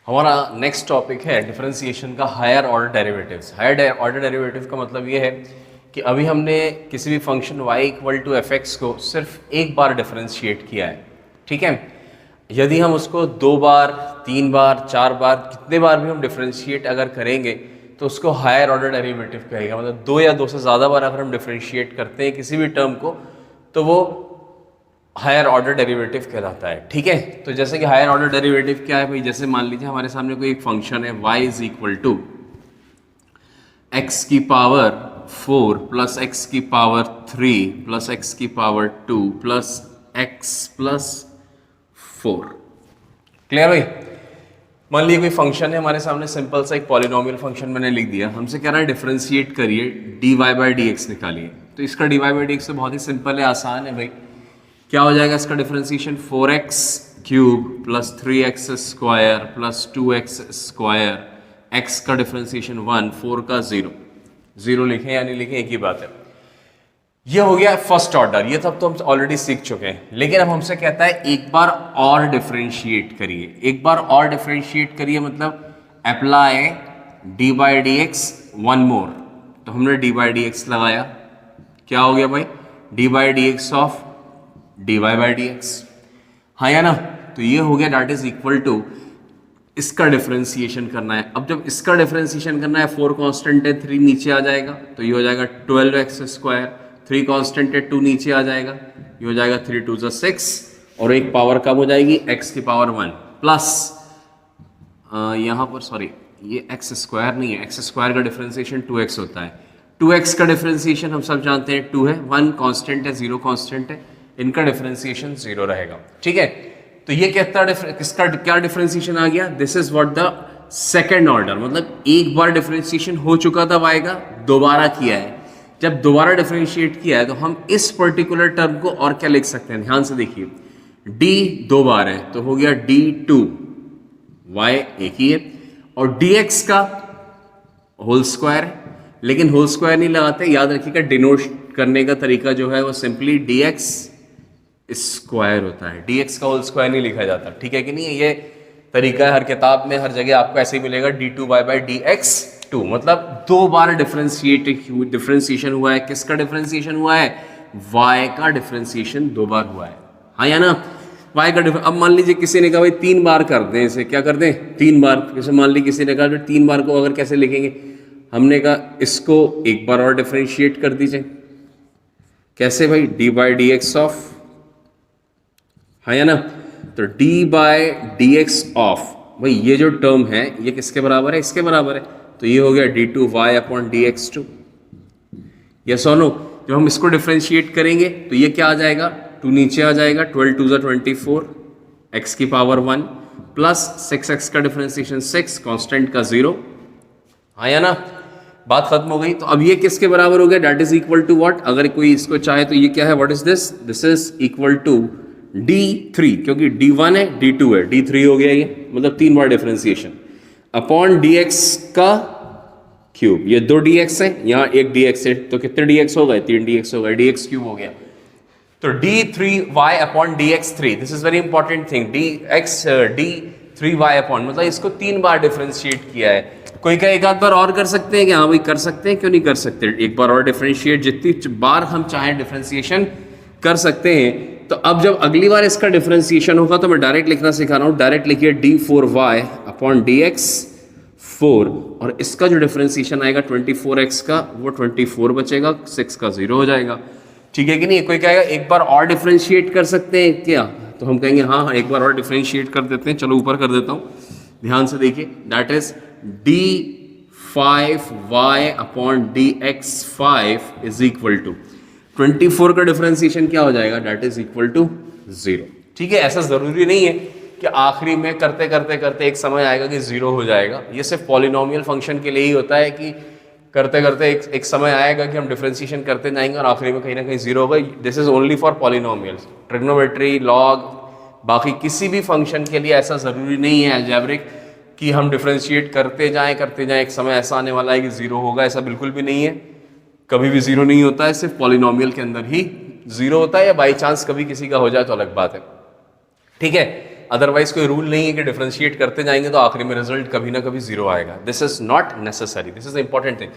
हमारा next topic है differentiation का higher order derivatives. Higher order derivative का मतलब ये है कि अभी हमने किसी भी function y equal to f x को सिर्फ एक बार डिफरेंशिएट किया है, ठीक है। यदि हम उसको 2 बार 3 बार 4 बार कितने बार भी हम डिफरेंशिएट अगर करेंगे तो उसको हायर ऑर्डर डेरिवेटिव कहेगा। मतलब 2 या 2 से ज़्यादा बार अगर हम डिफरेंशिएट करते हैं किसी भी टर्म को तो वो हायर ऑर्डर डेरिवेटिव कहलाता है, ठीक है। तो जैसे कि हायर ऑर्डर डेरिवेटिव क्या है भाई, जैसे मान लीजिए हमारे सामने कोई एक फंक्शन है y is equal to x की पावर 4 प्लस एक्स की पावर 3 प्लस एक्स की power 2 plus x plus 4। Clear भाई। मान लीजिए कोई फंक्शन है हमारे सामने, सिंपल सा एक पॉलिनोमियल फंक्शन मैंने लिख दिया, हमसे कह रहा है डिफरेंशिएट करिए dy बाई डी एक्स निकालिए। तो इसका dy बाई डी एक्स तो बहुत ही सिंपल है, आसान है भाई। क्या हो जाएगा इसका differentiation, 4x cube plus 3x square plus 2x square, x का डिफरेंशिएशन 1, 4 का 0। 0 लिखें या नहीं लिखें एक ही बात है। ये हो गया फर्स्ट ऑर्डर, ये तब तो हम ऑलरेडी सीख चुके हैं। लेकिन अब हमसे कहता है एक बार और डिफरेंशिएट करिए। एक बार और डिफरेंशिएट करिए मतलब apply D by D x one more. तो हमने डी बाई डी एक्स लगाया, क्या हो गया भाई, d by D x of d y by D x, हाँ या ना। तो ये हो गया दैट इज इक्वल टू, इसका डिफरेंशिएशन करना है। अब जब इसका डिफरेंशिएशन करना है, 4 कांस्टेंट है, 3 नीचे आ जाएगा तो ये हो जाएगा 12x स्क्वायर, 3 कांस्टेंट है, 2 नीचे आ जाएगा, ये हो जाएगा 3 2 6 और एक पावर कम हो जाएगी x की पावर 1 प्लस यहाँ पर सॉरी ये x स्क्वायर नहीं है, x स्क्वायर का डिफरेंशिएशन 2x होता है। 2x का डिफरेंशिएशन हम सब जानते हैं 2 है, 1 कांस्टेंट है, 0 कांस्टेंट है, इनका डिफरेंशिएशन 0 रहेगा, ठीक है। तो ये कहता है इसका क्या डिफरेंशिएशन आ गया, this is what the second order, मतलब एक बार डिफरेंशिएशन हो चुका था y का, दोबारा किया है। जब दोबारा डिफरेंशिएट किया है तो हम इस पर्टिकुलर टर्म को और क्या लिख सकते हैं, ध्यान से देखिए, d 2 बार है तो हो गया d2, y एक ही है, और dx का होल स्क्वायर है, लेकिन होल स्क्वायर नहीं लगाते, याद रखिएगा डिनोट करने का तरीका जो है वो सिंपली dx स्क्वायर होता है, dx का होल स्क्वायर नहीं लिखा जाता, ठीक है कि नहीं। ये तरीका है हर किताब में, हर जगह आपको ऐसे ही मिलेगा, d2y बाई dx2, मतलब 2 बार डिफरेंशिएशन हुआ है। किसका डिफरेंशिएशन हुआ है, y का डिफरेंशिएशन 2 बार हुआ है, हाँ या ना। y का अब मान लीजिए किसी ने कहा भाई 3 बार कर दें इसे, क्या कर दें 3 बार। जैसे मान लीजिए किसी ने कहा 3 बार को अगर कैसे लिखेंगे, हमने कहा इसको एक बार और डिफरेंशिएट कर दीजिए, कैसे भाई, d by D x of, हाँ या ना। तो d by d x of, भाई ये जो टर्म है ये किसके बराबर है, इसके बराबर है, तो ये हो गया d2y अपॉन dx2। यस और नो। जब हम इसको डिफरेंशिएट करेंगे तो ये क्या आ जाएगा, 2 नीचे आ जाएगा, 12 2 24, x की पावर 1 प्लस 6x का डिफरेंशिएशन 6, कांस्टेंट का 0, हाँ या ना। बात खत्म हो गई। तो अब ये किसके बराबर हो गया, that is equal to what, अगर कोई इसको चाहे तो ये क्या है, what is this, this is equal to d3, क्योंकि d1 है d2 है, d3 हो गया ये, मतलब 3 बार डिफरेंशिएशन अपॉन dx का क्यूब। ये 2 dx है, यहाँ एक dx है, तो कितने dx हो गए, 3 dx हो गए, dx क्यूब हो गया। तो d3y upon dx3, this is very important thing, d3y upon, मतलब इसको 3 बार डिफरेंशिएट किया है। कोई का एक आध बार और कर सकते हैं क्या, हाँ भाई कर सकते हैं, क्यों नहीं कर सकते, एक बार और डिफरेंशिएट, जितनी बार हम चाहें डिफरेंशिएशन कर सकते हैं। तो अब जब अगली बार इसका डिफरेंशिएशन होगा तो मैं डायरेक्ट लिखना सिखा रहा हूँ, डायरेक्ट लिखिए d4y अपॉन dx4, और इसका जो डिफरेंशिएशन आएगा 24x का, वो 24 बचेगा, 6 का 0 हो जाएगा, ठीक है कि नहीं। कोई कहेगा एक बार और डिफरेंशिएट कर सकते हैं क्या, तो हम कहेंगे हाँ एक बार और डिफरेंशिएट कर देते हैं। चलो ऊपर कर देता हूँ, ध्यान से देखिए, that is d5y upon dx5 is equal to 24 का डिफरेंशिएशन क्या हो जाएगा, दैट इज इक्वल टू 0, ठीक है। ऐसा जरूरी नहीं है कि आखिरी में करते करते करते एक समय आएगा कि 0 हो जाएगा, ये सिर्फ पॉलिनोमियल फंक्शन के लिए ही होता है कि करते करते एक समय आएगा कि हम डिफरेंशिएशन करते जाएंगे और आखिरी में कहीं ना कहीं 0 होगा। This is only for polynomials, trigonometry, log, बाकी किसी भी फंक्शन के लिए ऐसा जरूरी नहीं है अलजेब्रिक कि हम डिफरेंशिएट करते जाएं एक समय ऐसा आने वाला है कि 0 होगा, ऐसा बिल्कुल भी नहीं है। कभी भी 0 नहीं होता है, सिर्फ पॉलिनोमियल के अंदर ही 0 होता है, या बाई चांस कभी किसी का हो जाए तो अलग बात है, ठीक है। अदरवाइज कोई रूल नहीं है कि डिफरेंशिएट करते जाएंगे तो आखिरी में रिजल्ट कभी ना कभी जीरो आएगा. This is not necessary, this is the important thing.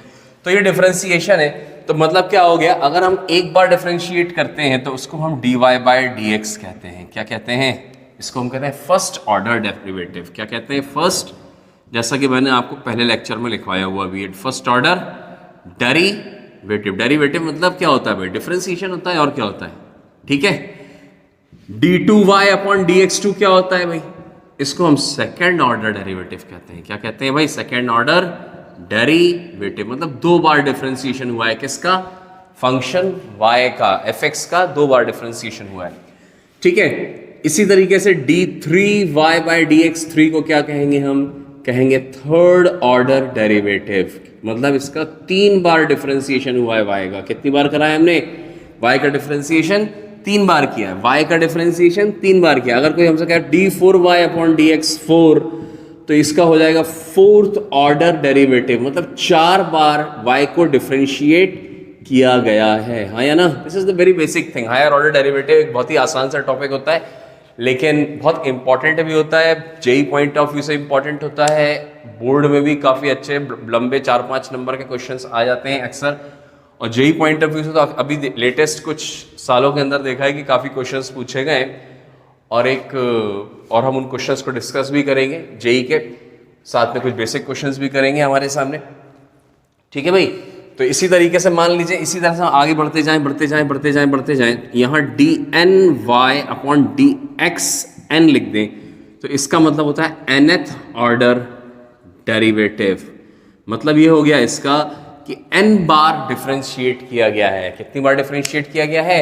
तो ये डिफरेंशिएशन है. तो मतलब क्या हो गया, अगर हम एक बार डिफरेंशिएट करते हैं तो उसको हम dy बाय dx कहते हैं. क्या कहते हैं इसको? हम कहते हैं फर्स्ट ऑर्डर डेरिवेटिव. क्या कहते हैं? फर्स्ट, जैसा कि मैंने आपको पहले लेक्चर में लिखवाया हुआ भी है, फर्स्ट ऑर्डर डेरिवेटिव. डेरिवेटिव मतलब क्या होता है भाई? डिफरेंशिएशन होता है. और क्या होता है? ठीक है. d2y अपॉन dx2 क्या होता है भाई? इसको हम सेकेंड ऑर्डर डेरिवेटिव कहते हैं. क्या कहते हैं भाई? Second order derivative. मतलब दो बार डिफरेंशिएशन हुआ है. किसका? फंक्शन y का, fx का दो बार डिफरेंशिएशन हुआ है. ठीक है. इसी तरीके से d3y बाय dx3 को क्या कहेंगे? हम कहेंगे थर्ड ऑर्डर डेरिवेटिव. मतलब इसका तीन बार डिफरेंशिएशन हुआ है y का. कितनी बार कराया हमने? y का डिफरेंशिएशन तीन बार किया है. y का डिफरेंशिएशन तीन बार किया. अगर कोई हमसे कहे d4y अपॉन dx4 तो इसका हो जाएगा फोर्थ ऑर्डर डेरिवेटिव. मतलब चार बार y को डिफरेंशिएट किया गया है. हाँ या ना? This is the very basic thing. Higher order derivative एक बहुत ही आसान सा टॉपिक होता है, लेकिन बहुत इंपॉर्टेंट भी होता है. जेई पॉइंट ऑफ व्यू से इंपॉर्टेंट होता है. बोर्ड में भी काफ़ी अच्छे लंबे 4-5 नंबर के क्वेश्चंस आ जाते हैं अक्सर. और जेई पॉइंट ऑफ व्यू से तो अभी लेटेस्ट कुछ सालों के अंदर देखा है कि काफ़ी क्वेश्चंस पूछे गए. और हम उन क्वेश्चंस को डिस्कस भी करेंगे. जेई के साथ में कुछ बेसिक क्वेश्चंस भी करेंगे हमारे सामने. ठीक है भाई. तो इसी तरीके से मान लीजिए, इसी तरह से आगे बढ़ते जाएं. यहाँ dny अपॉन dxn लिख दें तो इसका मतलब होता है nth ऑर्डर डेरिवेटिव. मतलब ये हो गया इसका कि n बार डिफरेंशिएट किया गया है. कितनी बार डिफरेंशिएट किया गया है?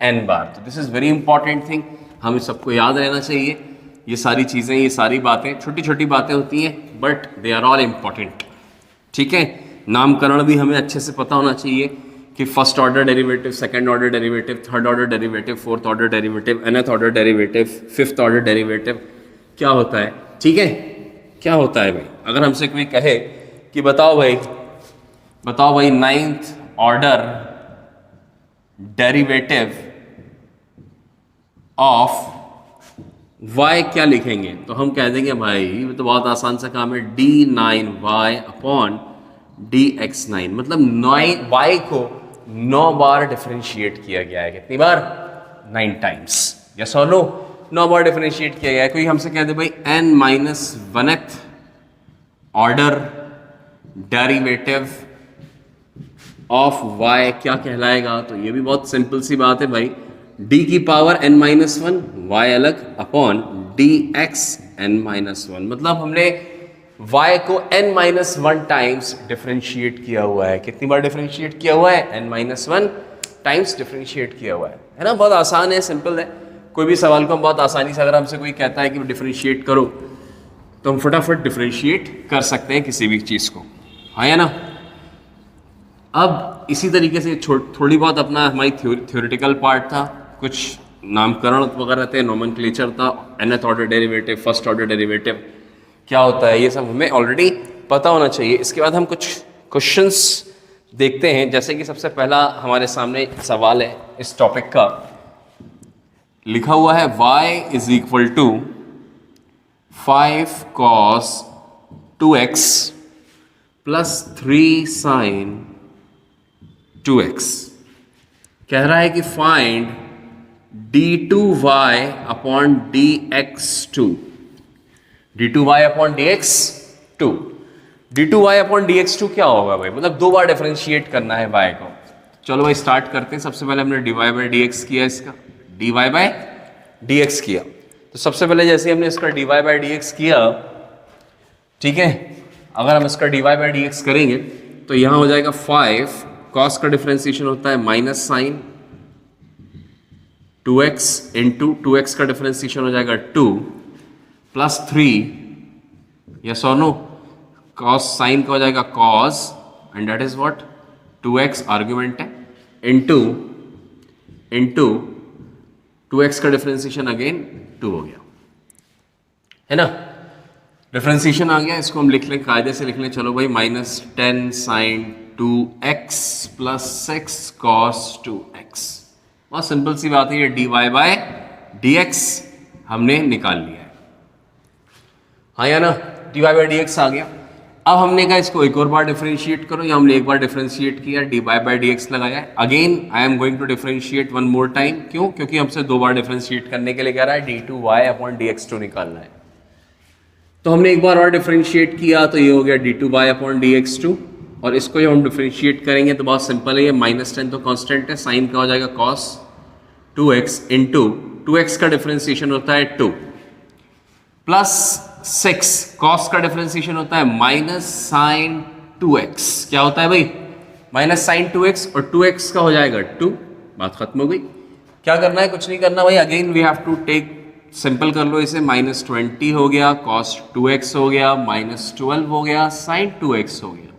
n बार. तो this is very important thing. हमें सबको याद रहना चाहिए. ये सारी चीज़ें, ये सारी बातें छोटी छोटी बातें होती हैं, but they are all important. ठीक है. नामकरण भी हमें अच्छे से पता होना चाहिए कि first order derivative, second order derivative, third order derivative, fourth order derivative, nth order derivative, fifth order derivative क्या होता है. ठीक है. क्या होता है भाई? अगर हमसे कोई कहे कि बताओ भाई ninth order derivative of y क्या लिखेंगे? तो हम कह देंगे भाई ये तो बहुत आसान सा काम है, d9y अपॉन dx9. मतलब y को 9 बार डिफरेंशिएट किया गया है. कितनी बार? 9 टाइम्स. यस और नो? 9 बार डिफरेंशिएट किया गया है. कोई हमसे कह दे भाई n-1th order derivative of y क्या कहलाएगा? तो ये भी बहुत सिंपल सी बात है भाई. d की पावर n-1 y अलग अपॉन dx n-1. मतलब हमने y को n-1 टाइम्स डिफरेंशिएट किया हुआ है. कितनी बार डिफरेंशिएट किया हुआ है? n-1 टाइम्स डिफरेंशिएट किया हुआ है ना? बहुत आसान है, सिंपल है. कोई भी सवाल को हम बहुत आसानी से, अगर हमसे कोई कहता है कि डिफरेंशिएट करो तो हम फटाफट डिफरेंशिएट कर सकते हैं किसी भी चीज़ को. हाँ या ना? अब इसी तरीके से थोड़ी बहुत अपना हमारी थ्योरेटिकल पार्ट था, कुछ नामकरण वगैरह थे, नोमेनक्लेचर था, nth order derivative, first order derivative क्या होता है, ये सब हमें ऑलरेडी पता होना चाहिए. इसके बाद हम कुछ क्वेश्चंस देखते हैं. जैसे कि सबसे पहला हमारे सामने सवाल है इस टॉपिक का. लिखा हुआ है y is equal to 5 cos 2x plus 3 sin 2x. कह रहा है कि find d2y upon dx2. d2y upon dx2. d2y upon dx2 क्या होगा भाई? मतलब दो बार डिफरेंशिएट करना है y को. चलो भाई स्टार्ट करते हैं. सबसे पहले हमने dy बाई dx किया, इसका dy बाई dx किया. तो सबसे पहले जैसे हमने इसका dy बाई dx किया, ठीक है, अगर हम इसका dy बाई dx करेंगे तो यहां हो जाएगा 5 cos का डिफरेंशिएशन होता है minus sign 2x into 2x का डिफरेंशिएशन हो जाएगा 2 प्लस 3, यस और नो? cos साइन का हो जाएगा cos and that is what? 2x argument है इंटू 2x का डिफरेंशिएशन अगेन 2 हो गया, है ना? डिफरेंशिएशन आ गया. इसको हम लिख लें, कायदे से लिख लें. चलो भाई minus 10 sign 2x plus 6 cos 2x. बहुत सिंपल सी बात है. ये dy बाय dx हमने निकाल लिया है. हाँ या ना, d y by D x आ गया। अब हमने कहा इसको एक और बार डिफरेंशिएट करो, या हमने एक बार डिफरेंशिएट किया, d y by D x लगाया। Again I am going to differentiate one more time. क्यों? क्योंकि हमसे दो बार डिफरेंशिएट करने के लिए कह रहा है d two y upon d x two निकालना है। तो हमने एक बार और डिफरेंशिएट किया तो ये हो गया d two y upon d x two, और इसको जब हम डिफरेंशिएट करेंगे तो बहुत सिंपल है, ये -10 तो कांस्टेंट है, साइन का हो जाएगा cos 2x इंटू 2x का डिफरेंशिएशन होता है 2 प्लस 6 cos का डिफरेंशिएशन होता है माइनस साइन 2x। क्या होता है भाई? माइनस साइन 2x, और 2x का हो जाएगा 2। बात खत्म हो गई। क्या करना है? कुछ नहीं करना भाई। Again we have to take, simple कर लो इसे, -20 हो गया, cos 2x हो गया, -12 हो गया, sin 2x हो गया।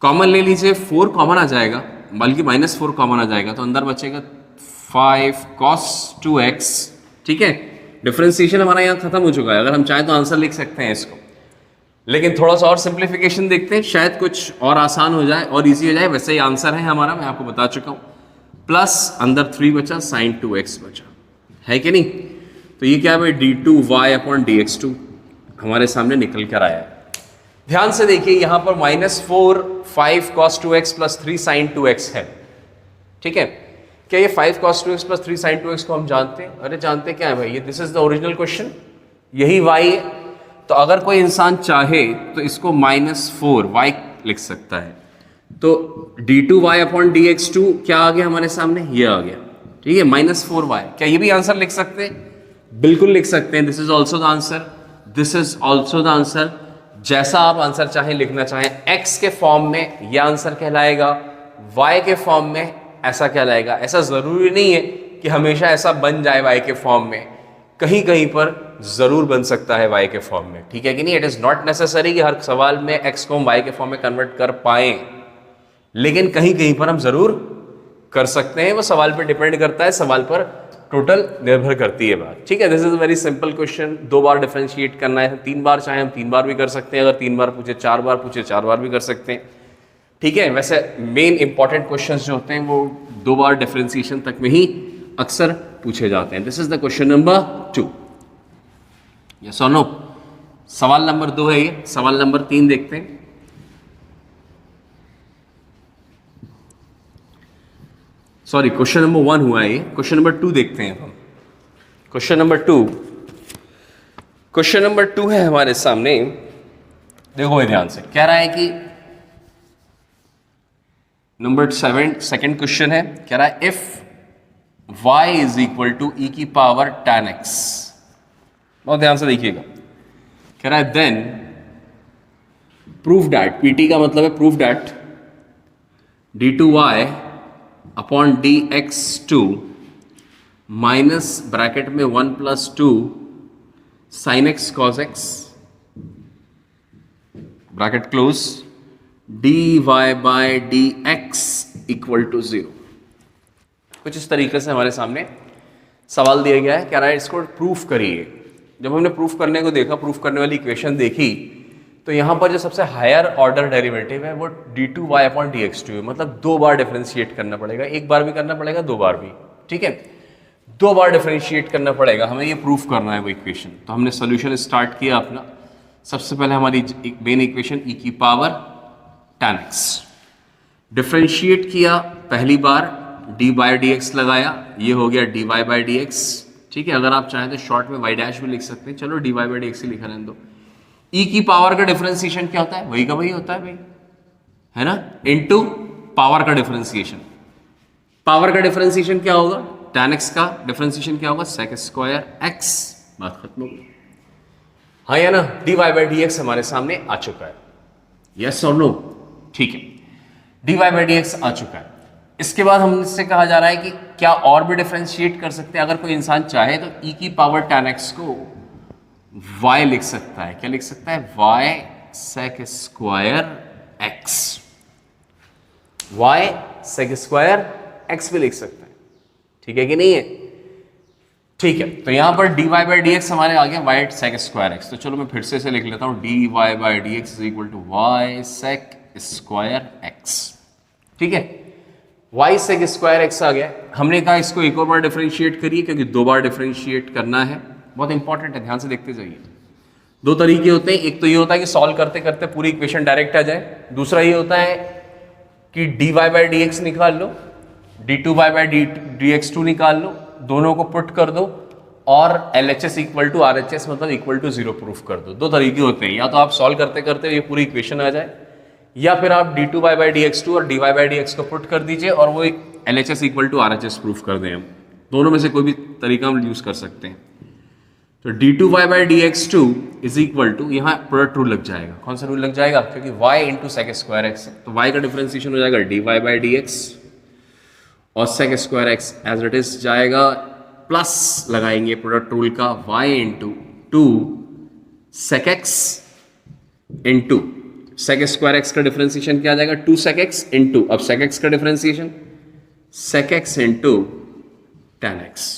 कॉमन ले लीजिए, 4 कॉमन आ जाएगा, बल्कि -4 कॉमन आ जाएगा, तो अंदर बचेगा 5 cos 2x। ठीक है, डिफरेंशिएशन हमारा यहाँ खत्म हो चुका है। अगर हम चाहें तो आंसर लिख सकते हैं इसको, लेकिन थोड़ा सा और सिंप्लीफिकेशन देखते हैं, शायद कुछ और आसान हो जाए और इजी हो जाए। वैसे ही आंसर है हमारा, मैं आपको बता चुका हूँ। प्लस अंदर 3 बचा, sin 2x बचा, है कि नहीं? तो ये क्या है भाई? D two y upon d x two हमारे सामने निकल कर आया है। ध्यान से देखिए, यहां पर -4 5 cos 2x plus 3 sin 2x है। ठीक है, क्या ये 5 cos 2x plus 3 sin 2x को हम जानते हैं? अरे जानते क्या है भाई, ये this is the original question, यही y है। तो अगर कोई इंसान चाहे तो इसको -4y लिख सकता है। तो d two y upon d x two क्या आ गया हमारे सामने? ये आ गया। ठीक है, -4y। क्या ये भी आंसर लिख सकते हैं? बिल्कुल लिख सकते हैं। This is also the answer, this is also the answer. जैसा आप आंसर चाहें लिखना चाहें, x के फॉर्म में यह आंसर कहलाएगा, y के फॉर्म में ऐसा कहलाएगा। ऐसा जरूरी नहीं है कि हमेशा ऐसा बन जाए y के फॉर्म में, कहीं कहीं पर जरूर बन सकता है y के फॉर्म में। ठीक है कि नहीं? इट इज नॉट नेसेसरी कि हर सवाल में x को हम y के फॉर्म में कन्वर्ट कर पाए, लेकिन कहीं कहीं पर हम जरूर कर सकते हैं। वो सवाल पर डिपेंड करता है, सवाल पर टोटल निर्भर करती है बात। ठीक है, this is very simple question. 2 bar differentiate करना है, 3 बार चाहे हम 3 बार भी कर सकते हैं, अगर 3 बार पूछे, 4 बार पूछे, 4 बार भी कर सकते हैं। ठीक है, वैसे मेन इंपॉर्टेंट क्वेश्चंस जो होते हैं वो 2 बार डिफरेंशिएशन तक में ही अक्सर पूछे जाते हैं। This is the question number 2। Yes और नो? सवाल नंबर 2 है ये। सवाल नंबर 3 देखते हैं। सॉरी, क्वेश्चन नंबर 1 हुआ है ये। क्वेश्चन नंबर 2 देखते हैं हम। क्वेश्चन नंबर 2, क्वेश्चन नंबर 2 है हमारे सामने। देखो ये ध्यान से, कह रहा है कि नंबर 7 सेकंड क्वेश्चन है, कह रहा है if y is equal to e की पावर tan x। बहुत ध्यान से देखिएगा, कह रहा है देन प्रूव डैट, pt का मतलब है prove that d2y upon d x two minus bracket में 1 plus 2 sine x cos x bracket close d y by d x equal to 0। कुछ इस तरीके से हमारे सामने सवाल दिया गया है, कह रहा है इसको प्रूफ करिए। जब हमने प्रूफ करने को देखा, प्रूफ करने वाली इक्वेशन देखी, तो यहाँ पर जो सबसे हायर ऑर्डर डेरिवेटिव है वो d two y upon d x two है। मतलब 2 बार डिफरेंशिएट करना पड़ेगा, 1 बार भी करना पड़ेगा, 2 बार भी। ठीक है, 2 बार डिफरेंशिएट करना पड़ेगा, हमें ये प्रूफ करना है वो इक्वेशन। तो हमने सोल्यूशन स्टार्ट किया अपना। सबसे पहले हमारी मेन इक्वेशन e की पावर tan x डिफरेंशिएट किया पहली बार, डी बाई डी एक्स लगाया, ये हो गया d y by D x. ठीक है, अगर आप चाहें तो शॉर्ट में y डैश भी लिख सकते हैं, चलो d y by D x ही लिखा रहने दो। e की पावर का डिफरेंशिएशन क्या होता है? वही का वही होता है भाई, है ना, इनटू पावर का डिफरेंशिएशन। पावर का डिफरेंशिएशन क्या होगा? tan x का डिफरेंशिएशन क्या होगा? sec square x। बात खत्म हो गई। हाँ या ना? D y by D x हमारे सामने आ चुका है। यस और नो? ठीक है, d y by D x आ चुका है। इसके बाद हमसे कहा जा रहा है कि क्या और भी डिफरेंशिएट कर सकते हैं? अगर कोई इंसान चाहे तो e की पावर tan x को y लिख सकता है। क्या लिख सकता है? y sec square x। y sec square x भी लिख सकता है। ठीक है कि नहीं है? ठीक है, तो यहां पर dy बाई डी एक्स हमारे आ गया y sec स्क्वायर x। तो चलो मैं फिर से इसे लिख लेता हूं, dy by D x is equal to y sec square x। ठीक है, y sec स्क्वायर x आ गया। हमने कहा इसको एक और बार डिफरेंशिएट करिए, क्योंकि 2 बार डिफरेंशिएट करना है, बहुत इंपॉर्टेंट है, ध्यान से देखते जाइए। दो तरीके होते हैं, एक तो ये होता है कि सॉल्व करते करते पूरी इक्वेशन डायरेक्ट आ जाए, दूसरा ये होता है कि dy बाई डी एक्स निकाल लो, d2 by D x two निकाल लो, दोनों को पुट कर दो और LHS इक्वल टू RHS मतलब इक्वल टू 0 प्रूफ कर दो। दो तरीके होते हैं, या तो आप सॉल्व करते करते ये पूरी इक्वेशन आ जाए, या फिर आप d2 by D x two और dy बाई डी एक्स को पुट कर दीजिए और वो एक LHS equal to RHS proof कर दें हम। दोनों में से कोई भी तरीका हम यूज कर सकते हैं। तो d2 by D x two is equal to, यहाँ प्रोडक्ट रूल लग जाएगा। कौन सा रूल लग जाएगा? क्योंकि y into sec square x है, तो y का डिफरेंशिएशन हो जाएगा dy बाई डी एक्स और sec square x as it is जाएगा, प्लस लगाएंगे प्रोडक्ट रूल का y into two sec x into sec square x का डिफरेंशिएशन क्या आ जाएगा? 2 सेक एक्स इंटू, अब सेक एक्स का differentiation sec x into tan x।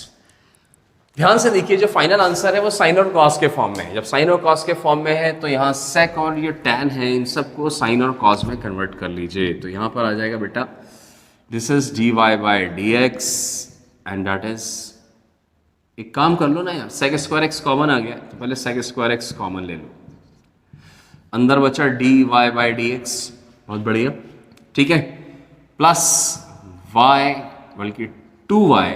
ध्यान से देखिए, जो फाइनल आंसर है वो साइन और कॉस के फॉर्म में है। जब साइन और कॉस के फॉर्म में है तो यहाँ सेक और ये tan है, इन सबको साइन और कॉस में कन्वर्ट कर लीजिए। तो यहाँ पर आ जाएगा बेटा this is dy by D x and that is, एक काम कर लो ना यार, सेक स्क्वायर एक्स कॉमन आ गया तो पहले सेक स्क्वायर एक्स कॉमन ले लो, अंदर बचा dy बाई डी एक्स, बहुत बढ़िया, ठीक है, प्लस y बल्कि 2y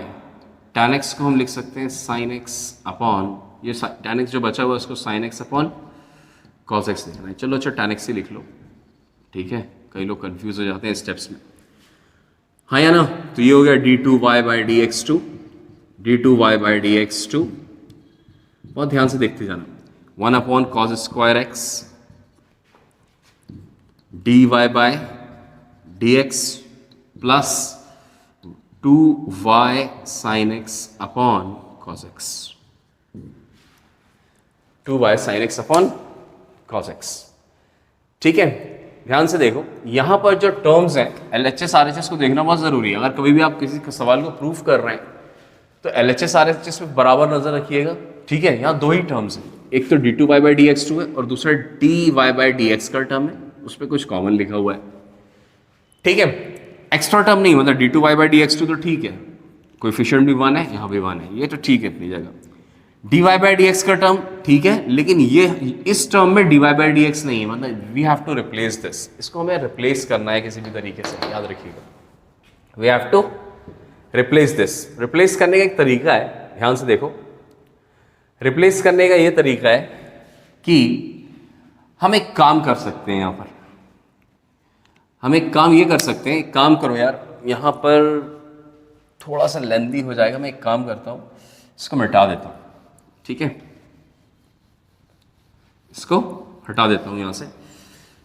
tan x को हम लिख सकते हैं sin x अपॉन, ये tan x जो बचा हुआ है उसको sin x upon cos x लिखना है। चलो अच्छा tan x ही लिख लो, ठीक है, कई लोग कंफ्यूज हो जाते हैं स्टेप्स में, हाँ या ना। तो ये हो गया d2y by D x two, d2y by D x two, बहुत ध्यान से देखते जाना, 1 upon cos square x dy by D एक्स plus 2y sin x upon cos x, 2y sin x upon cos x, ठीक है। ध्यान से देखो, यहां पर जो टर्म्स हैं LHS RHS को देखना बहुत जरूरी है। अगर कभी भी आप किसी सवाल को प्रूफ कर रहे हैं तो LHS RHS में बराबर नजर रखिएगा, ठीक है। यहाँ दो ही टर्म्स हैं, एक तो d2 by D x two है और दूसरा dy बाई डी एक्स का टर्म है, उस पर कुछ कॉमन लिखा हुआ है, ठीक है। एक्स्ट्रा टर्म नहीं, मतलब d2 by D x to तो ठीक है, कोएफिशिएंट भी 1 है, यहाँ भी 1 है, ये तो ठीक है इतनी जगह। dy बाई डी एक्स का टर्म ठीक है, लेकिन ये इस टर्म में dy बाई डी एक्स नहीं है, मतलब we have to replace this, इसको हमें रिप्लेस करना है किसी भी तरीके से, याद रखिएगा, we have to replace this. Replace करने का एक तरीका है, ध्यान से देखो, रिप्लेस करने का ये तरीका है कि हम एक काम कर सकते हैं, यहाँ पर हम एक काम ये कर सकते हैं, एक काम करो यार, यहाँ पर थोड़ा सा लेंदी हो जाएगा, मैं एक काम करता हूँ, इसको मिटा देता हूँ, ठीक है, इसको हटा देता हूँ यहाँ से।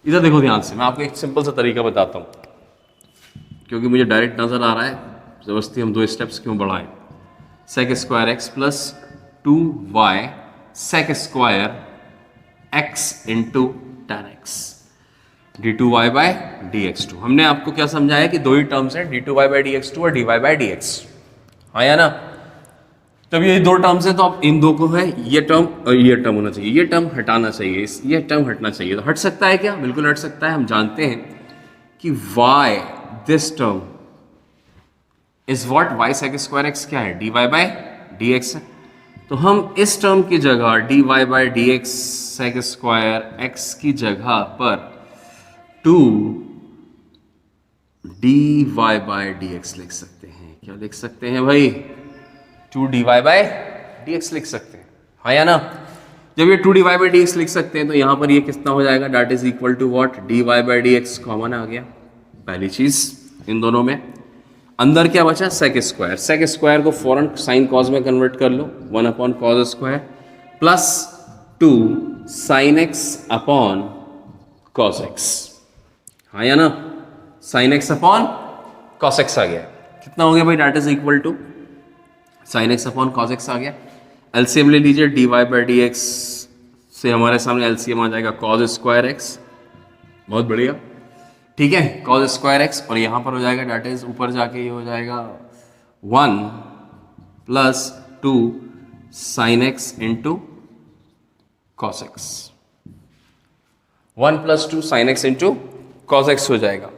इधर देखो ध्यान से, मैं आपको एक सिंपल सा तरीका बताता हूँ, क्योंकि मुझे डायरेक्ट नजर आ रहा है, जबरदस्ती हम 2 स्टेप्स क्यों बढ़ाएं। Sec square x plus 2y sec square x into tan x d2y by D x two. हमने आपको क्या समझाया कि दो ही टर्म्स हैं, d2y by D x two और dy बाई डी एक्स, हाँ या ना। तब ये दो टर्म्स हैं तो आप इन दो को है, ये टर्म और ये टर्म होना चाहिए, ये टर्म हटाना चाहिए, ये टर्म हटना चाहिए। तो हट सकता है क्या? बिल्कुल हट सकता है। हम जानते हैं कि y this term is what, y sec square x क्या है, dy बाई डी एक्स है। तो हम इस टर्म की जगह dy by D x sec square x की जगह पर 2 dy बाई डी एक्स लिख सकते हैं। क्या लिख सकते हैं भाई? 2 dy बाई डी एक्स लिख सकते हैं, हाँ या ना। जब ये 2 dy बाई डी एक्स लिख सकते हैं तो यहाँ पर ये कितना हो जाएगा, that is equal to what, dy by D x common आ गया, पहली चीज इन दोनों में। अंदर क्या बचा, सेक स्क्वायर, सेक स्क्वायर को फौरन साइन कॉस में कन्वर्ट कर लो, 1 upon cos square plus 2 sine x upon cos x, हाँ या ना। Sine x upon cos x आ गया, कितना हो गया भाई, that is equal to sine x upon cos x आ गया। एलसीएम ले लीजिए, dy बाई डी एक्स से हमारे सामने एलसीएम आ जाएगा कॉस स्क्वायर एक्स, बहुत बढ़िया, ठीक है, कॉस स्क्वायर एक्स, और यहाँ पर हो जाएगा डेट इज ऊपर जाके ये हो जाएगा 1 plus 2 sine x into cos x, 1 plus 2 sine x into cos x हो जाएगा,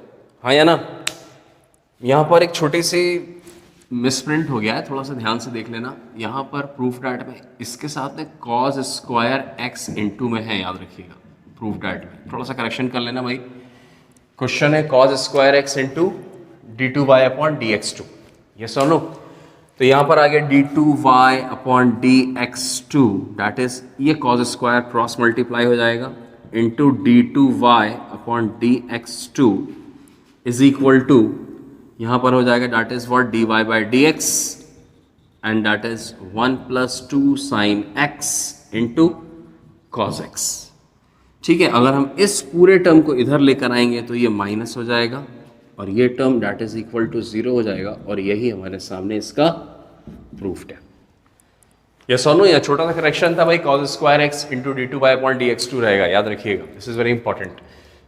हाँ या ना। यहाँ पर एक छोटी सी मिसप्रिंट हो गया है, थोड़ा सा ध्यान से देख लेना। यहाँ पर प्रूफ डैट में इसके साथ में कॉज स्क्वायर एक्स इंटू में है, याद रखिएगा। प्रूफ डैट में थोड़ा सा करेक्शन कर लेना भाई। क्वेश्चन है cos square x into d two y upon d x two, yes और नो। तो यहाँ पर आ गया d two y upon d x two, that is ये कॉज स्क्वायर क्रॉस मल्टीप्लाई हो जाएगा into d two y upon d x two is equal to, यहाँ पर हो जाएगा that is what d y by D x and that is 1 + 2 sine x into cos x. ठीक है, अगर हम इस पूरे टर्म को इधर लेकर आएंगे तो ये माइनस हो जाएगा और ये term that is equal to 0 हो जाएगा और यही हमारे सामने इसका प्रूफ है। ये सोनो या छोटा सा करेक्शन था भाई, cos square x into d two y upon d x two रहेगा, याद रखिएगा, दिस इज वेरी इंपॉर्टेंट।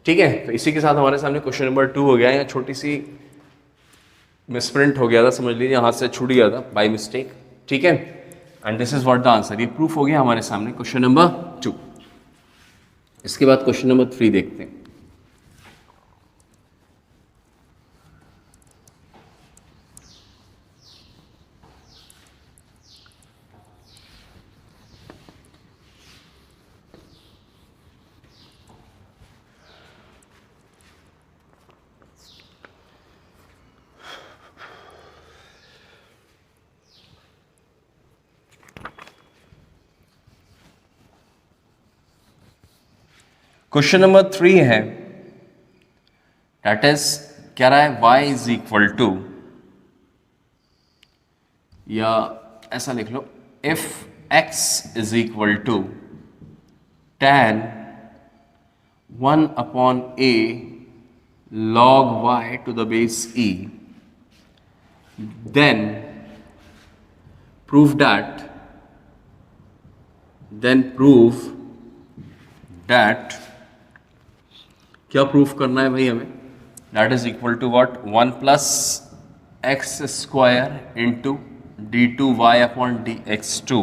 ठीक है, तो इसी के साथ हमारे सामने क्वेश्चन नंबर 2 हो गया। यहाँ छोटी सी मिसप्रिंट हो गया था, समझ लीजिए हाथ से छूट गया था बाय मिस्टेक। ठीक है, and this is what the answer, ये प्रूफ हो गया हमारे सामने क्वेश्चन नंबर 2। इसके बाद क्वेश्चन नंबर 3 देखते हैं। क्वेश्चन नंबर 3 है, डेट इज क्या रहा है, y इज इक्वल टू, या ऐसा लिख लो, if x is equal to tan 1 upon a log y to the base e, then prove that क्या प्रूफ करना है भाई हमें, that is equal to what 1 + x square into d two y upon d x two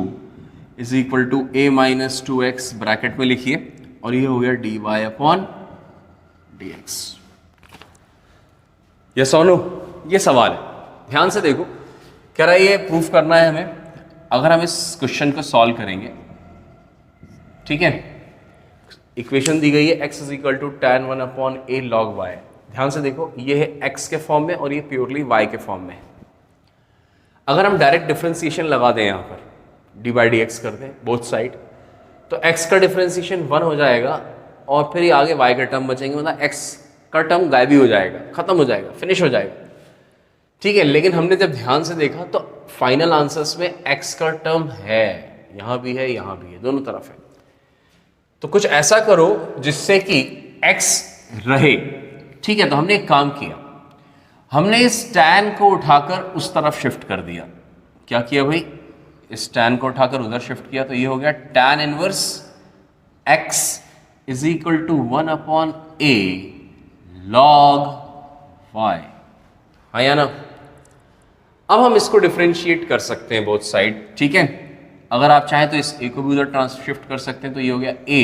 is equal to a - 2x bracket में लिखिए और ये हो गया d y upon d x. ये सोनू, ये सवाल है, ध्यान से देखो, कह रहा है ये प्रूफ करना है हमें। अगर हम इस क्वेश्चन को सॉल्व करेंगे, ठीक है, इक्वेशन दी गई है x is equal to tan 1 upon a log y। ध्यान से देखो, ये है x के फॉर्म में और ये प्योरली y के फॉर्म में है। अगर हम डायरेक्ट डिफरेंशिएशन लगा दें, यहाँ पर डी बाई डी एक्स कर दें बोथ साइड, तो x का डिफरेंशिएशन 1 हो जाएगा और फिर ये आगे y का टर्म बचेंगे, मतलब x का टर्म गायब ही हो जाएगा, खत्म हो जाएगा, फिनिश हो जाएगा। ठीक है, लेकिन हमने जब ध्यान से देखा तो फाइनल आंसर्स में x का टर्म है, यहाँ भी है, यहाँ भी है, दोनों तरफ है। तो कुछ ऐसा करो जिससे कि x रहे। ठीक है, तो हमने एक काम किया, हमने इस tan को उठाकर उस तरफ शिफ्ट कर दिया। क्या किया भाई, इस tan को उठाकर उधर शिफ्ट किया, तो ये हो गया tan inverse x is equal to 1 upon a log y, हाँ या ना। अब हम इसको डिफरेंशिएट कर सकते हैं बोथ साइड। ठीक है, अगर आप चाहें तो इस a को भी उधर ट्रांसशिफ्ट कर सकते हैं, तो ये हो गया a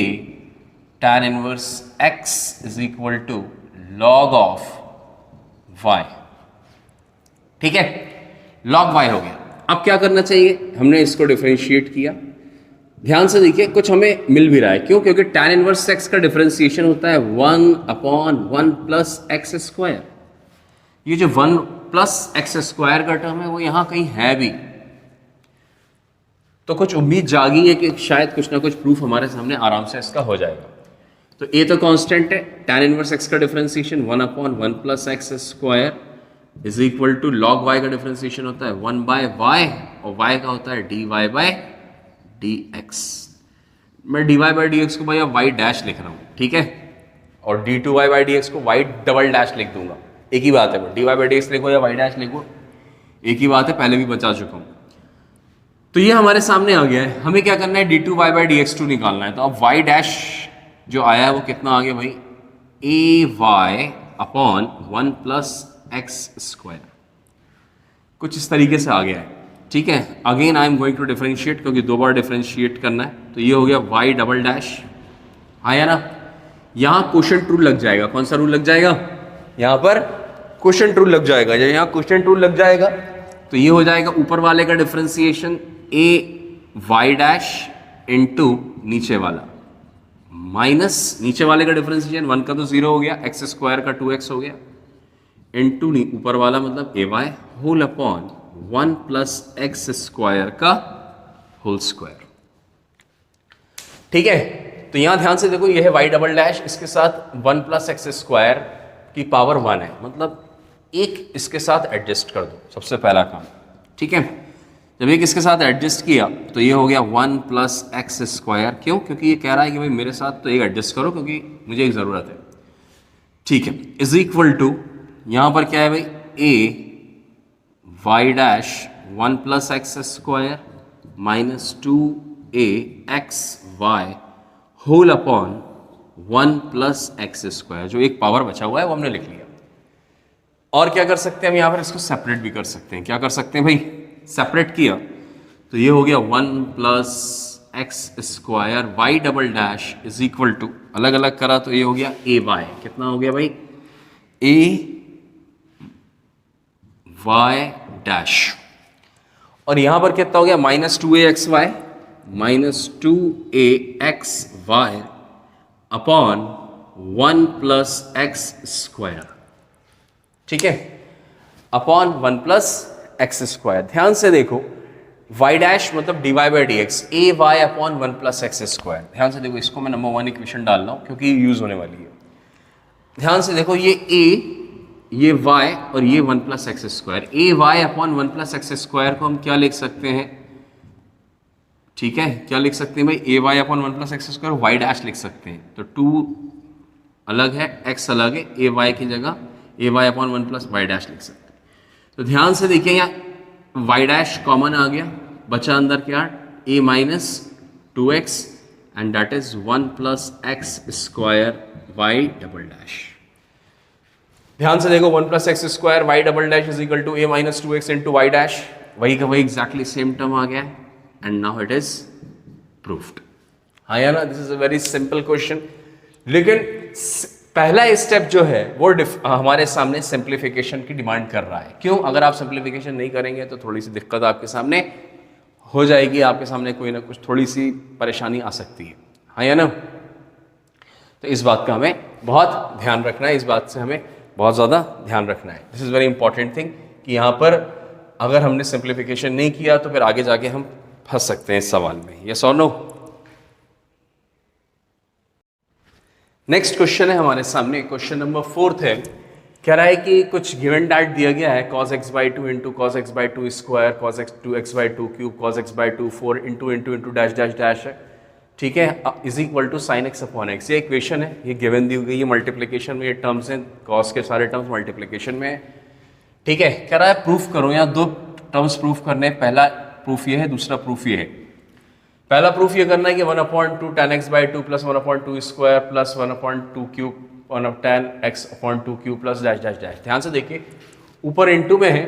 tan inverse x is equal to log of y। ठीक है, log y हो गया। अब क्या करना चाहिए, हमने इसको डिफरेंशिएट किया, ध्यान से देखिए, कुछ हमें मिल भी रहा है, क्यों, क्योंकि tan इनवर्स x का डिफरेंशिएशन होता है 1 अपॉन 1 प्लस एक्स स्क्वायर। ये जो 1 प्लस एक्स स्क्वायर का टर्म है वो यहाँ कहीं है भी, तो कुछ उम्मीद जागी है कि शायद कुछ ना कुछ प्रूफ हमारे सामने आराम से इसका हो जाएगा। तो a तो कांस्टेंट है, tan इनवर्स x का differentiation 1 upon 1 plus x square is equal to log y का डिफरेंशिएशन होता है 1 बाय y और y का होता है dy बाय dx। मैं dy बाय dx को भाई अब y डैश लिख रहा हूँ, ठीक है, और d2y बाय dx को y डबल डैश लिख दूंगा, एक ही बात है, dy बाय dx लिखो या y डैश लिखो, एक ही बात है, पहले भी बचा चुका हूँ। तो ये हमारे सामने आ गया है, हमें क्या करना है, d2y बाय dx2 निकालना है। तो अब y डैश जो आया है वो कितना आ गया भाई, ay upon 1 plus x square, कुछ इस तरीके से आ गया है। ठीक है, again I am going to differentiate, क्योंकि 2 बार डिफरेंशिएट करना है। तो ये हो गया y डबल डैश, आया ना। यहाँ क्वोशिएंट रूल लग जाएगा, कौन सा रूल लग जाएगा, यहाँ पर क्वोशिएंट रूल लग जाएगा। जब यहाँ क्वोशिएंट रूल लग जाएगा तो ये हो जाएगा ऊपर वाले का डिफरेंशिएशन ए वाई डैश इंटू नीचे वाला माइनस नीचे वाले का डिफरेंशिएशन 1 का तो 0 हो गया, एक्स स्क्वायर का 2x हो गया, इंटू ऊपर वाला मतलब a y whole upon 1 plus x square का होल स्क्वायर। ठीक है, तो यहां ध्यान से देखो, यह है वाई डबल डैश, इसके साथ 1 प्लस एक्स स्क्वायर की पावर 1 है, मतलब एक इसके साथ एडजस्ट कर दो, सबसे पहला काम। ठीक है, जब एक इसके साथ एडजस्ट किया तो ये हो गया 1 प्लस एक्स स्क्वायर। क्यों? क्योंकि ये कह रहा है कि भाई मेरे साथ तो एक एडजस्ट करो क्योंकि मुझे एक ज़रूरत है। ठीक है, इज इक्वल टू यहाँ पर क्या है भाई, a y dash 1 plus x square minus 2a x y whole upon 1 plus x square, जो एक पावर बचा हुआ है वो हमने लिख लिया। और क्या कर सकते हैं हम यहाँ पर, इसको सेपरेट भी कर सकते हैं। क्या कर सकते हैं भाई, सेपरेट किया तो ये हो गया 1 plus x square y double dash is equal to, अलग अलग करा तो ये हो गया ए वाई, कितना हो गया भाई, ए वाई डैश, और यहां पर कितना हो गया minus 2a x y, minus 2a x y upon 1 plus x square. ठीक है, अपॉन 1 प्लस एक्स स्क्वायर। ध्यान से देखो, y डैश मतलब d y by D x, a y upon 1 plus x square. ध्यान से देखो, इसको मैं नंबर 1 इक्वेशन डाल रहा हूं क्योंकि यूज होने वाली है। ध्यान से देखो, ये a, ये y और ये 1 plus x square, a y upon 1 plus x square को हम क्या लिख सकते हैं, ठीक है, क्या लिख सकते हैं भाई, a y upon 1 plus x square y dash लिख सकते हैं। तो 2 अलग है, x अलग है, ए वाई की जगह a y upon 1 plus y dash लिख सकते हैं। तो ध्यान से देखिए, यहाँ वाई डैश कॉमन आ गया, बचा अंदर क्या, a minus 2x and that is 1 plus x square y double dash. ध्यान से देखो, 1 plus x square y double dash is equal to a minus 2x into y dash, वही का वही एग्जैक्टली सेम टर्म आ गया and now it is proved. हाँ या ना, this is a very simple question. लेकिन पहला स्टेप जो है वो हमारे सामने सिंप्लीफिकेशन की डिमांड कर रहा है। क्यों? अगर आप सिंप्लीफिकेशन नहीं करेंगे तो थोड़ी सी दिक्कत आपके सामने हो जाएगी, आपके सामने कोई ना कुछ थोड़ी सी परेशानी आ सकती है। हाँ या ना? तो इस बात का हमें बहुत ध्यान रखना है, इस बात से हमें बहुत ज़्यादा ध्यान रखना है। This is very important thing कि यहाँ पर अगर हमने सिंप्लीफिकेशन नहीं किया तो फिर आगे जाके हम फंस सकते हैं इस सवाल में। यस और नो? नेक्स्ट क्वेश्चन है हमारे सामने, क्वेश्चन नंबर 4 है। कह रहा है कि कुछ गिवन डाट दिया गया है, cos x by 2 into cos x by 2 square, cos x 2x by 2 cube, cos x by 2 4 into into into dash dash dash है। ठीक है, is equal to sine x upon x. ये equation है, ये given the गई है, multiplication में ये टर्म्स हैं, cos के सारे टर्म्स मल्टीप्लीकेशन में है। ठीक है, कह रहा है प्रूफ करो, यहाँ 2 टर्म्स प्रूफ करने, पहला प्रूफ ये है, दूसरा प्रूफ ये है। पहला प्रूफ ये करना है कि 1/2 tan x by 2 plus 1/2 square plus 1/2 cube 1 tan x upon 2 cube plus dash dash dash. ध्यान से देखिए, ऊपर इनटू में है,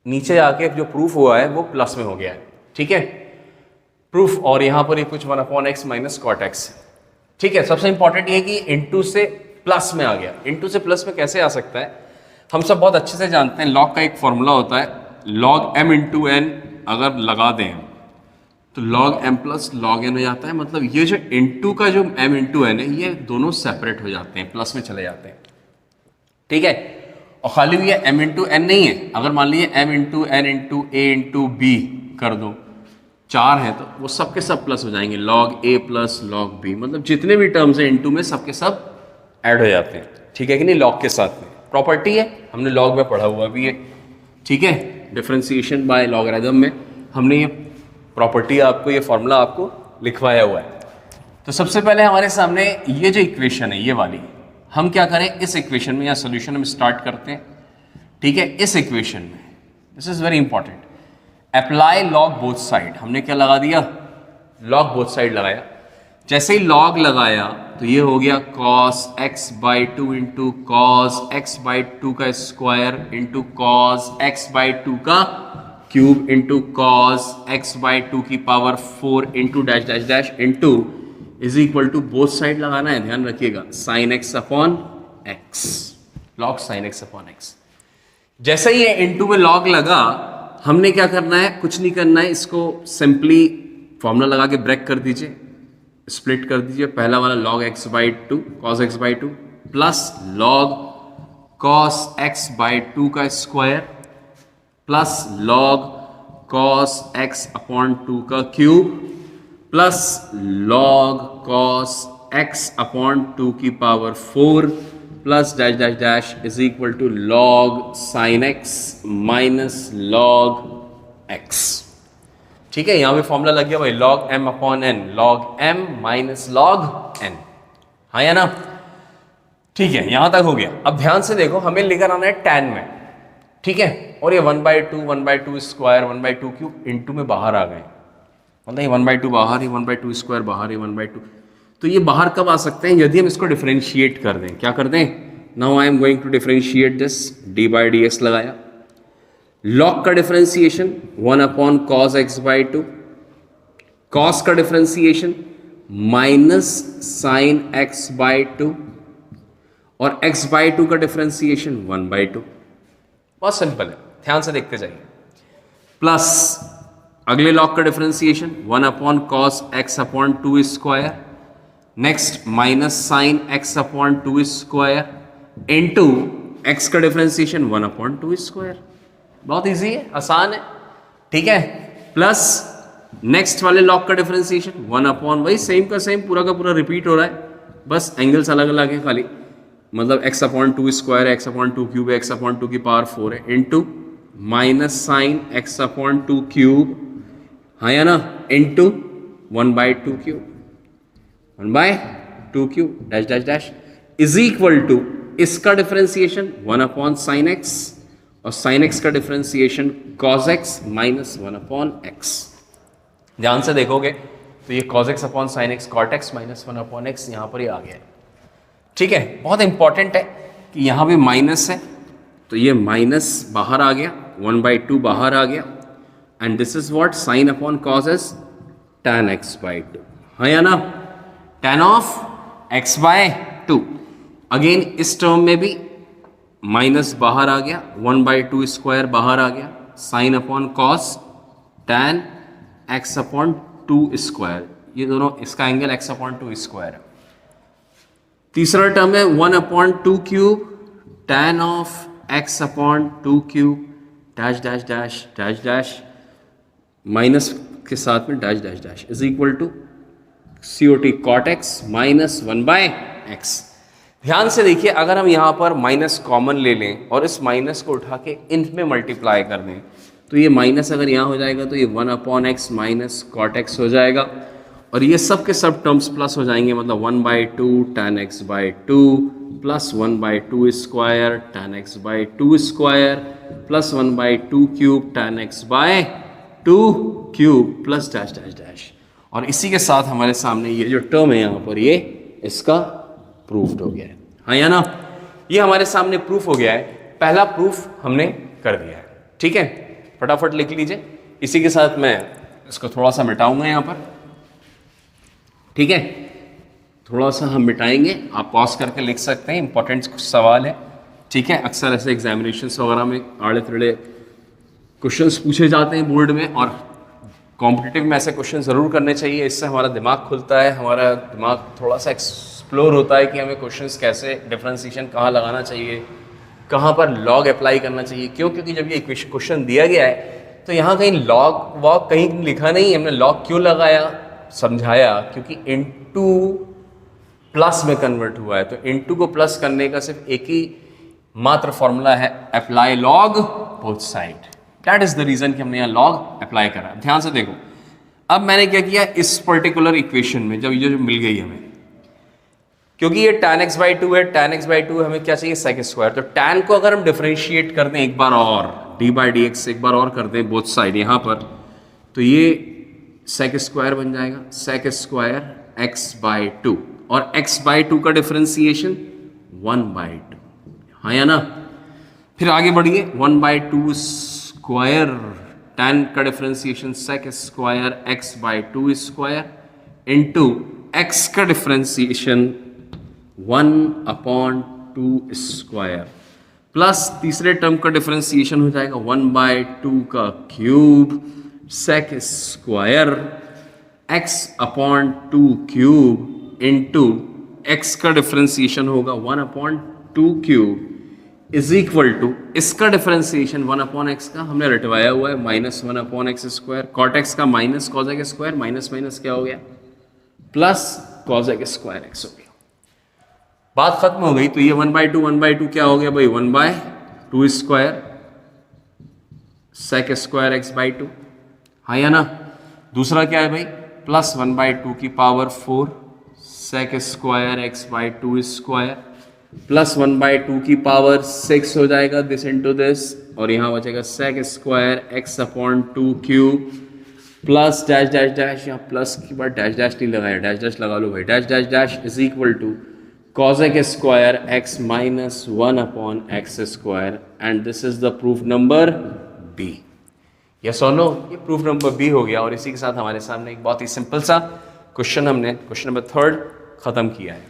नीचे आके जो प्रूफ हुआ है वो प्लस में हो गया है। ठीक है, प्रूफ, और यहाँ पर ये कुछ 1/x माइनस कॉट एक्स। ठीक है, सबसे इंपॉर्टेंट ये कि इनटू से प्लस में आ गया। इनटू से प्लस में कैसे आ सकता है, हम सब बहुत अच्छे से जानते हैं, लॉग का एक फॉर्मूला होता है, log m इंटू एन अगर लगा दें तो log m plus log n हो जाता है। मतलब ये जो इंटू का जो m इंटू एन है, ये दोनों सेपरेट हो जाते हैं, प्लस में चले जाते हैं। ठीक है, और खाली ये m इंटू एन नहीं है, अगर मान लीजिए m into n into a into b कर दो, 4 हैं, तो वो सब के सब प्लस हो जाएंगे, log a plus log b। मतलब जितने भी टर्म्स हैं इंटू में, सब के सब ऐड हो जाते हैं। ठीक है कि नहीं, लॉग के साथ में प्रॉपर्टी है, हमने लॉग में पढ़ा हुआ भी है। ठीक है, डिफरेंशिएशन बाय लॉगरिथम में हमने ये प्रॉपर्टी, आपको ये फॉर्मूला आपको लिखवाया हुआ है। तो सबसे पहले हमारे सामने ये जो इक्वेशन है, ये वाली, हम क्या करें, इस इक्वेशन में या सोल्यूशन में स्टार्ट करते हैं। ठीक है, इस इक्वेशन में, this is very important, apply log both side. हमने क्या लगा दिया, लॉग बोथ साइड लगाया। जैसे ही लॉग लगाया तो ये हो गया cos x by 2 into cos x by 2 का square into cos x by 2 का cube into cos x by 2 की power 4 into dash dash dash into is equal to, both side लगाना है, ध्यान रखिएगा, sine x upon x, log sine x upon x। जैसे ही ये into में log लगा, हमने क्या करना है, कुछ नहीं करना है, इसको सिंपली फॉर्मूला लगा के ब्रेक कर दीजिए, स्प्लिट कर दीजिए। पहला वाला log x by two cos x by two plus log cos x by two का square plus log cos x upon two का cube plus log cos x upon two की power 4 plus dash dash dash is equal to log sin x minus log x। ठीक है, यहां पे formula लग गया भाई, log m upon n, log m minus log n, हाँ या ना? ठीक है, यहां तक हो गया। अब ध्यान से देखो, हमें लेकर आना है tan में, ठीक है, और ये 1/2 स्क्वायर 1/2 क्यूब इनटू में बाहर आ गए, मतलब ये 1/2 बाहर, ये 1/2 स्क्वायर बाहर, ये 1/2, तो ये बाहर कब आ सकते हैं? यदि हम इसको डिफरेंशिएट कर दें। क्या कर दें? Now I am going to differentiate this, d/dx लगाया, log का differentiation 1 upon cos x by two, cos का differentiation minus sine x by two, और x बाई टू का डिफरेंशिएशन 1/2। बहुत सिंपल है, ध्यान से देखते जाइए। प्लस अगले log का differentiation 1 upon cos x upon two square, next minus sine x upon two square into x का डिफरेंशिएशन 1 अपॉन टू स्क्वायर। बहुत इजी है, आसान है, ठीक है। प्लस नेक्स्ट वाले log का डिफरेंशिएशन 1 अपॉन, वही सेम का सेम पूरा का पूरा रिपीट हो रहा है, बस एंगल्स अलग अलग है खाली, मतलब x upon two square, x upon two cube, x upon two की पावर 4 है, into minus sine x upon two cube, हाँ या ना, into 1/2 cube, 1/2 cube dash dash dash is equal to इसका डिफरेंशिएशन 1 अपॉन साइन एक्स और sine x का differentiation cos x minus 1 upon x. ध्यान से देखोगे तो ये cos x upon sine x cot x minus 1 upon x यहाँ पर ही आ गया है, ठीक है। बहुत इंपॉर्टेंट है कि यहाँ पे माइनस है, तो ये माइनस बाहर आ गया, 1/2 बाहर आ गया, and this is what, sign upon cos is tan x by to, हाँ या ना, tan of x by two. Again इस टर्म में भी माइनस बाहर आ गया, 1/2 स्क्वायर बाहर आ गया, sine upon cos tan x upon two square, ये दोनों इसका angle x upon two square है। तीसरा टर्म है 1 upon two cube tan of x upon two cube dash dash dash dash dash minus के साथ में dash dash dash is equal to COT cot x minus 1/x। ध्यान से देखिए, अगर हम यहाँ पर माइनस कॉमन ले लें और इस माइनस को उठा के इन में मल्टीप्लाई कर दें, तो ये माइनस अगर यहाँ हो जाएगा तो ये 1 upon x minus cot x हो जाएगा, और ये सब के सब टर्म्स प्लस हो जाएंगे, मतलब 1/2 tan x by two plus 1/2 square tan x by two square plus 1/2 cube tan x by two cube plus dash dash dash. और इसी के साथ हमारे सामने ये जो टर्म है यहाँ पर, ये इसका प्रूफ्ड हो गया है, हाँ या ना, ये हमारे सामने प्रूफ हो गया है। पहला प्रूफ हमने कर दिया है, ठीक है, फटाफट लिख लीजिए। इसी के साथ मैं इसको थोड़ा सा मिटाऊंगा यहाँ पर, ठीक है, थोड़ा सा हम मिटाएंगे, आप पॉज करके लिख सकते हैं, इंपॉर्टेंट कुछ सवाल है, ठीक है। अक्सर ऐसे एग्जामिनेशंस वगैरह में आड़े तिड़े क्वेश्चंस पूछे जाते हैं बोर्ड में, और कॉम्पिटिटिव में ऐसे क्वेश्चन ज़रूर करने चाहिए, इससे हमारा दिमाग खुलता है, हमारा दिमाग थोड़ा सा एक्सप्लोर होता है कि हमें क्वेश्चंस कैसे, डिफरेंशिएशन कहाँ लगाना चाहिए, कहाँ पर लॉग अप्लाई करना चाहिए, क्यों, क्योंकि जब ये क्वेश्चन दिया गया है तो यहाँ कहीं लॉग वॉग कहीं लिखा नहीं, हमने लॉग क्यों लगाया समझाया, क्योंकि इनटू प्लस में कन्वर्ट हुआ है, तो इनटू को प्लस करने का सिर्फ एक ही मात्र फॉर्मूला है, apply log both side, that is the reason कि हमने यहाँ लॉग अप्लाई करा। ध्यान से देखो, अब मैंने क्या किया, इस पर्टिकुलर इक्वेशन में जब ये जो मिल गई हमें, क्योंकि ये tan x बाई टू है, tan x बाई टू हमें क्या चाहिए, सेक स्क्वायर, तो tan को अगर हम डिफरेंशिएट कर दें एक बार और, d/dx एक बार और कर दें बोथ साइड यहाँ पर, तो ये सेक स्क्वायर बन जाएगा, sec square x by two, और x बाई टू का डिफरेंशिएशन 1/2, हाँ या ना। फिर आगे बढ़िए, 1/2 स्क्वायर, tan का differentiation sec square x by two square into x का डिफरेंशिएशन 1/2 स्क्वायर प्लस तीसरे टर्म का डिफरेंशिएशन हो जाएगा 1/2 का cube sec square x upon 2 cube into x का डिफरेंशिएशन होगा 1/2 क्यूब इज इक्वल टू इसका डिफरेंशिएशन 1/x का हमने रटवाया हुआ है -1/x स्क्वायर कॉट एक्स का minus cos x square minus minus क्या हो गया plus cos x square x हो गया। बात खत्म हो गई। तो ये 1/2 क्या हो गया भाई 1/2 square sec square x by 2, हाँ या ना। दूसरा क्या है भाई प्लस 1/2 की power 4 sec square x by 2 square plus 1/2 की पावर 6 हो जाएगा दिस इंटू दिस और यहाँ बचेगा sec square x upon 2 cube plus dash dash dash, यहाँ प्लस के बाद डैश डैश नहीं लगाया डैश डैश लगा लो भाई dash dash dash is equal to cosec square x minus 1/x square and this is the proof number B. Yes और no, ये प्रूफ नंबर बी हो गया। और इसी के साथ हमारे सामने एक बहुत ही सिंपल सा क्वेश्चन हमने क्वेश्चन नंबर 3 खत्म किया है।